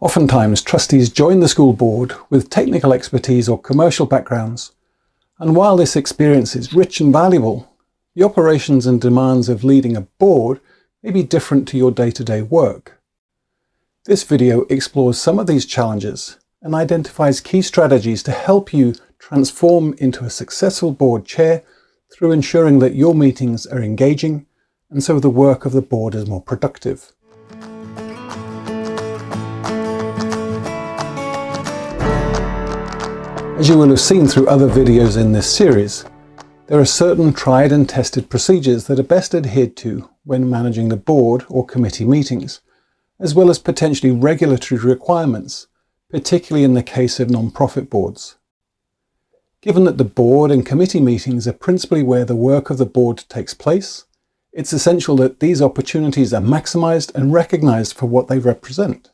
Oftentimes, trustees join the school board with technical expertise or commercial backgrounds, and while this experience is rich and valuable, the operations and demands of leading a board may be different to your day-to-day work. This video explores some of these challenges and identifies key strategies to help you transform into a successful board chair through ensuring that your meetings are engaging and so the work of the board is more productive. As you will have seen through other videos in this series, there are certain tried and tested procedures that are best adhered to when managing the board or committee meetings, as well as potentially regulatory requirements, particularly in the case of non-profit boards. Given that the board and committee meetings are principally where the work of the board takes place, it's essential that these opportunities are maximised and recognised for what they represent.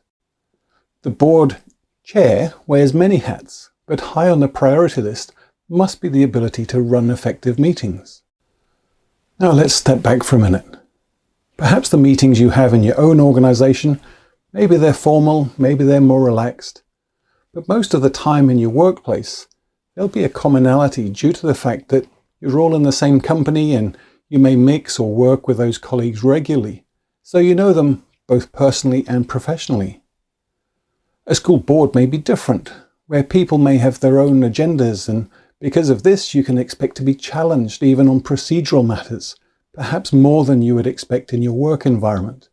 The board chair wears many hats, but high on the priority list must be the ability to run effective meetings. Now let's step back for a minute. Perhaps the meetings you have in your own organisation, maybe they're formal, maybe they're more relaxed, but most of the time in your workplace, there'll be a commonality due to the fact that you're all in the same company and you may mix or work with those colleagues regularly, so you know them both personally and professionally. A school board may be different, where people may have their own agendas, and because of this you can expect to be challenged even on procedural matters, perhaps more than you would expect in your work environment.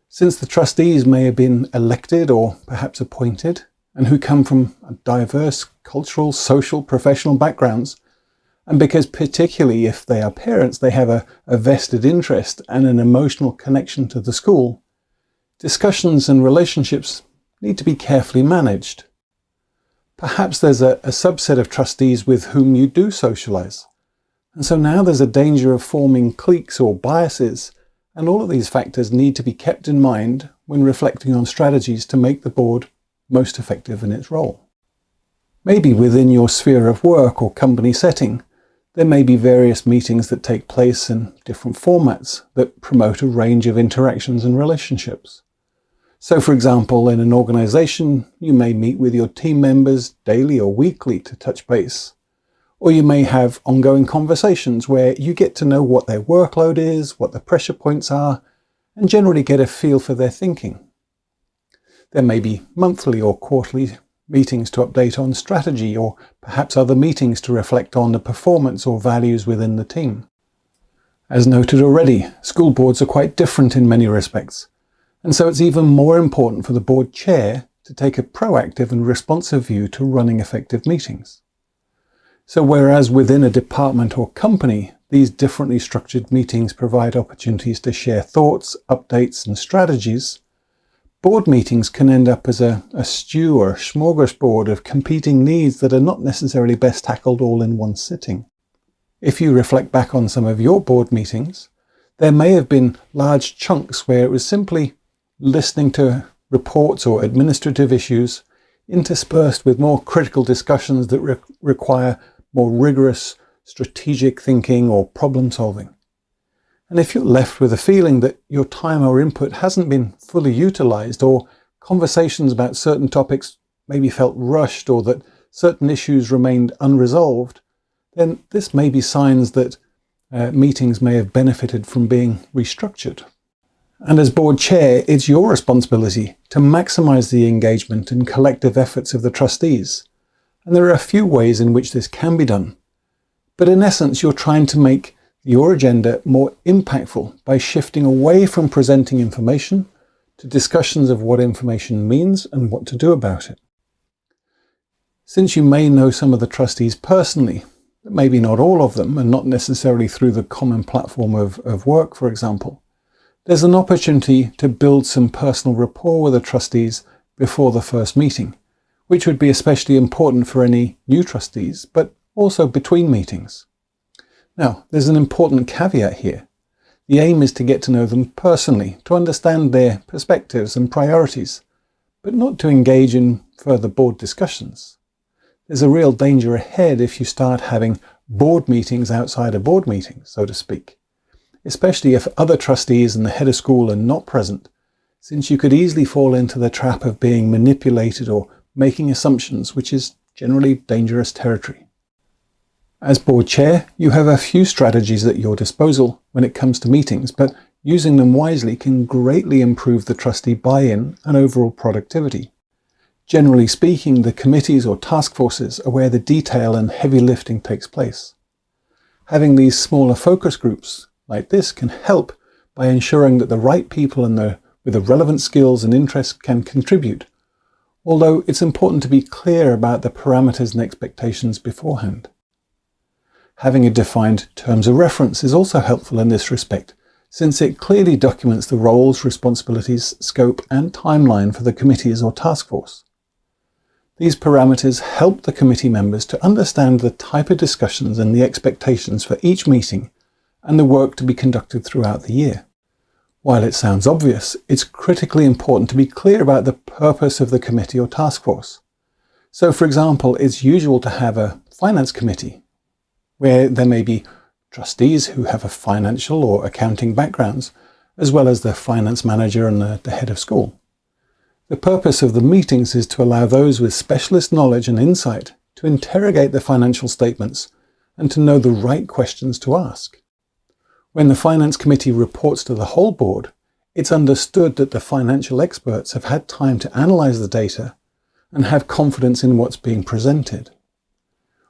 Since the trustees may have been elected or perhaps appointed, and who come from diverse cultural, social, professional backgrounds, and because particularly if they are parents, they have a vested interest and an emotional connection to the school, discussions and relationships need to be carefully managed. Perhaps there's a subset of trustees with whom you do socialise, and so now there's a danger of forming cliques or biases, and all of these factors need to be kept in mind when reflecting on strategies to make the board most effective in its role. Maybe within your sphere of work or company setting, there may be various meetings that take place in different formats that promote a range of interactions and relationships. So for example, in an organisation, you may meet with your team members daily or weekly to touch base. Or you may have ongoing conversations where you get to know what their workload is, what the pressure points are, and generally get a feel for their thinking. There may be monthly or quarterly meetings to update on strategy, or perhaps other meetings to reflect on the performance or values within the team. As noted already, school boards are quite different in many respects. And so it's even more important for the board chair to take a proactive and responsive view to running effective meetings. So whereas within a department or company, these differently structured meetings provide opportunities to share thoughts, updates and strategies, board meetings can end up as a stew or a smorgasbord of competing needs that are not necessarily best tackled all in one sitting. If you reflect back on some of your board meetings, there may have been large chunks where it was simply listening to reports or administrative issues interspersed with more critical discussions that require more rigorous strategic thinking or problem solving. And if you're left with a feeling that your time or input hasn't been fully utilised, or conversations about certain topics maybe felt rushed, or that certain issues remained unresolved, then this may be signs that meetings may have benefited from being restructured. And as board chair, it's your responsibility to maximise the engagement and collective efforts of the trustees. And there are a few ways in which this can be done. But in essence, you're trying to make your agenda more impactful by shifting away from presenting information to discussions of what information means and what to do about it. Since you may know some of the trustees personally, but maybe not all of them, and not necessarily through the common platform of work, for example, there's an opportunity to build some personal rapport with the trustees before the first meeting, which would be especially important for any new trustees, but also between meetings. Now, there's an important caveat here. The aim is to get to know them personally, to understand their perspectives and priorities, but not to engage in further board discussions. There's a real danger ahead if you start having board meetings outside a board meeting, so to speak, especially if other trustees and the head of school are not present, since you could easily fall into the trap of being manipulated or making assumptions, which is generally dangerous territory. As board chair, you have a few strategies at your disposal when it comes to meetings, but using them wisely can greatly improve the trustee buy-in and overall productivity. Generally speaking, the committees or task forces are where the detail and heavy lifting takes place. Having these smaller focus groups like this can help by ensuring that the right people with the relevant skills and interests can contribute, although it's important to be clear about the parameters and expectations beforehand. Having a defined terms of reference is also helpful in this respect, since it clearly documents the roles, responsibilities, scope, and timeline for the committees or task force. These parameters help the committee members to understand the type of discussions and the expectations for each meeting and the work to be conducted throughout the year. While it sounds obvious, it's critically important to be clear about the purpose of the committee or task force. So, for example, it's usual to have a finance committee, where there may be trustees who have a financial or accounting backgrounds, as well as the finance manager and the head of school. The purpose of the meetings is to allow those with specialist knowledge and insight to interrogate the financial statements and to know the right questions to ask. When the Finance Committee reports to the whole board, it's understood that the financial experts have had time to analyse the data and have confidence in what's being presented.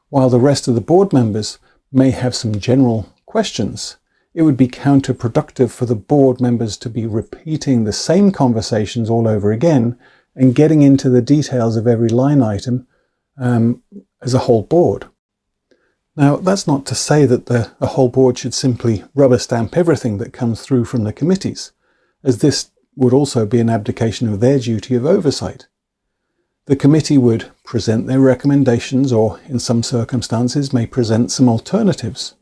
While the rest of the board members may have some general questions, it would be counterproductive for the board members to be repeating the same conversations all over again and getting into the details of every line item as a whole board. Now, that's not to say that the whole board should simply rubber stamp everything that comes through from the committees, as this would also be an abdication of their duty of oversight. The committee would present their recommendations or, in some circumstances, may present some alternatives.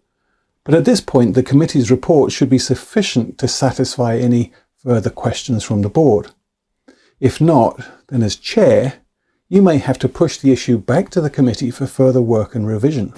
But at this point, the committee's report should be sufficient to satisfy any further questions from the board. If not, then as chair, you may have to push the issue back to the committee for further work and revision.